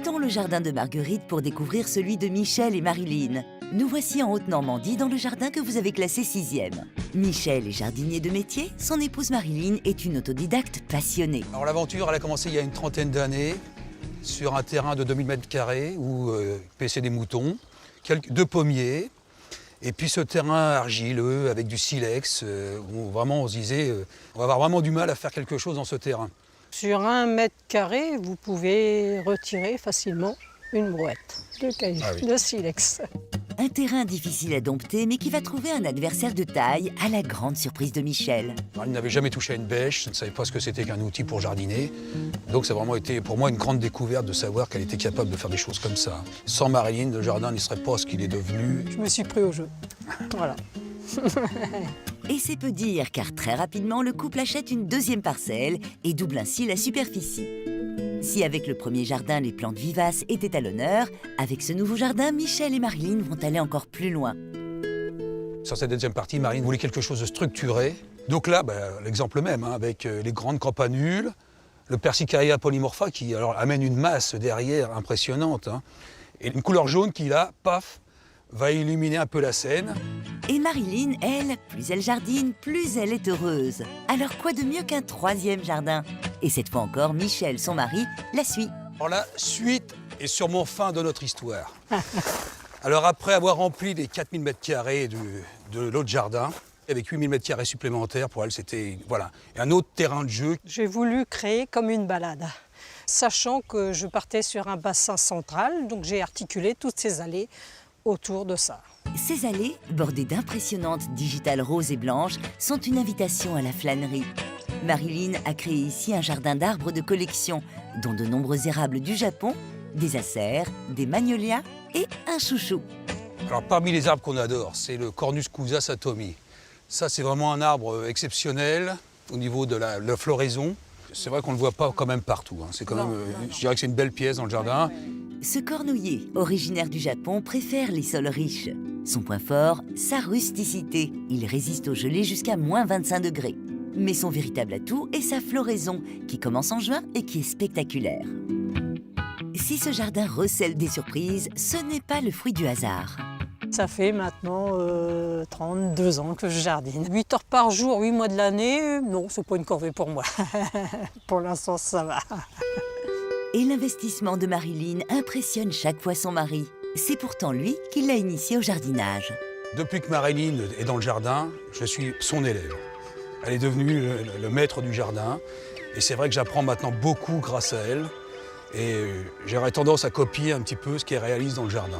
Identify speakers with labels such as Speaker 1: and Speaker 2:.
Speaker 1: Quittons le jardin de Marguerite pour découvrir celui de Michel et Marilyn. Nous voici en Haute-Normandie dans le jardin que vous avez classé 6e. Michel est jardinier de métier, son épouse Marilyn est une autodidacte passionnée.
Speaker 2: Alors l'aventure, elle a commencé il y a une trentaine d'années sur un terrain de 2000 m² où paissaient des moutons, deux pommiers, et puis ce terrain argileux avec du silex où vraiment on se disait on va avoir vraiment du mal à faire quelque chose dans ce terrain.
Speaker 3: Sur 1 m², vous pouvez retirer facilement une brouette de cailloux, de silex.
Speaker 1: Un terrain difficile à dompter, mais qui va trouver un adversaire de taille, à la grande surprise de Michel.
Speaker 2: Il n'avait jamais touché à une bêche, je ne savais pas ce que c'était qu'un outil pour jardiner. Donc ça a vraiment été pour moi une grande découverte de savoir qu'elle était capable de faire des choses comme ça. Sans Marilyn, le jardin ne serait pas ce qu'il est devenu.
Speaker 3: Je me suis pris au jeu. Voilà.
Speaker 1: Et c'est peu dire, car très rapidement, le couple achète une 2e parcelle et double ainsi la superficie. Si avec le premier jardin, les plantes vivaces étaient à l'honneur, avec ce nouveau jardin, Michel et Marilyn vont aller encore plus loin.
Speaker 2: Sur cette 2e partie, Marilyn voulait quelque chose de structuré. Donc là, l'exemple même, avec les grandes campanules, le Persicaria polymorpha qui alors, amène une masse derrière impressionnante, et une couleur jaune qui, là, paf, va illuminer un peu la scène.
Speaker 1: Et Marilyn, elle, plus elle jardine, plus elle est heureuse. Alors quoi de mieux qu'un 3e jardin? Et cette fois encore, Michel, son mari, la suit.
Speaker 2: Alors la suite est sûrement fin de notre histoire. Alors après avoir rempli les 4000 m² de l'autre jardin, avec 8000 m² supplémentaires, pour elle c'était voilà, un autre terrain de jeu.
Speaker 3: J'ai voulu créer comme une balade, sachant que je partais sur un bassin central, donc j'ai articulé toutes ces allées autour de ça.
Speaker 1: Ces allées, bordées d'impressionnantes digitales roses et blanches, sont une invitation à la flânerie. Marilyn a créé ici un jardin d'arbres de collection, dont de nombreux érables du Japon, des acères, des magnolias et un chouchou.
Speaker 2: Alors parmi les arbres qu'on adore, c'est le Cornus cousa satomi. Ça c'est vraiment un arbre exceptionnel au niveau de la floraison. C'est vrai qu'on ne le voit pas quand même partout. C'est quand même, je dirais que c'est une belle pièce dans le jardin.
Speaker 1: Ce cornouiller, originaire du Japon, préfère les sols riches. Son point fort, sa rusticité. Il résiste au gelé jusqu'à moins 25 degrés. Mais son véritable atout est sa floraison, qui commence en juin et qui est spectaculaire. Si ce jardin recèle des surprises, ce n'est pas le fruit du hasard.
Speaker 3: Ça fait maintenant 32 ans que je jardine. 8 heures par jour, 8 mois de l'année, non, c'est pas une corvée pour moi. Pour l'instant, ça va.
Speaker 1: Et l'investissement de Marilyn impressionne chaque fois son mari. C'est pourtant lui qui l'a initié au jardinage.
Speaker 2: Depuis que Marilyn est dans le jardin, je suis son élève. Elle est devenue le maître du jardin. Et c'est vrai que j'apprends maintenant beaucoup grâce à elle. Et j'aurais tendance à copier un petit peu ce qu'elle réalise dans le jardin.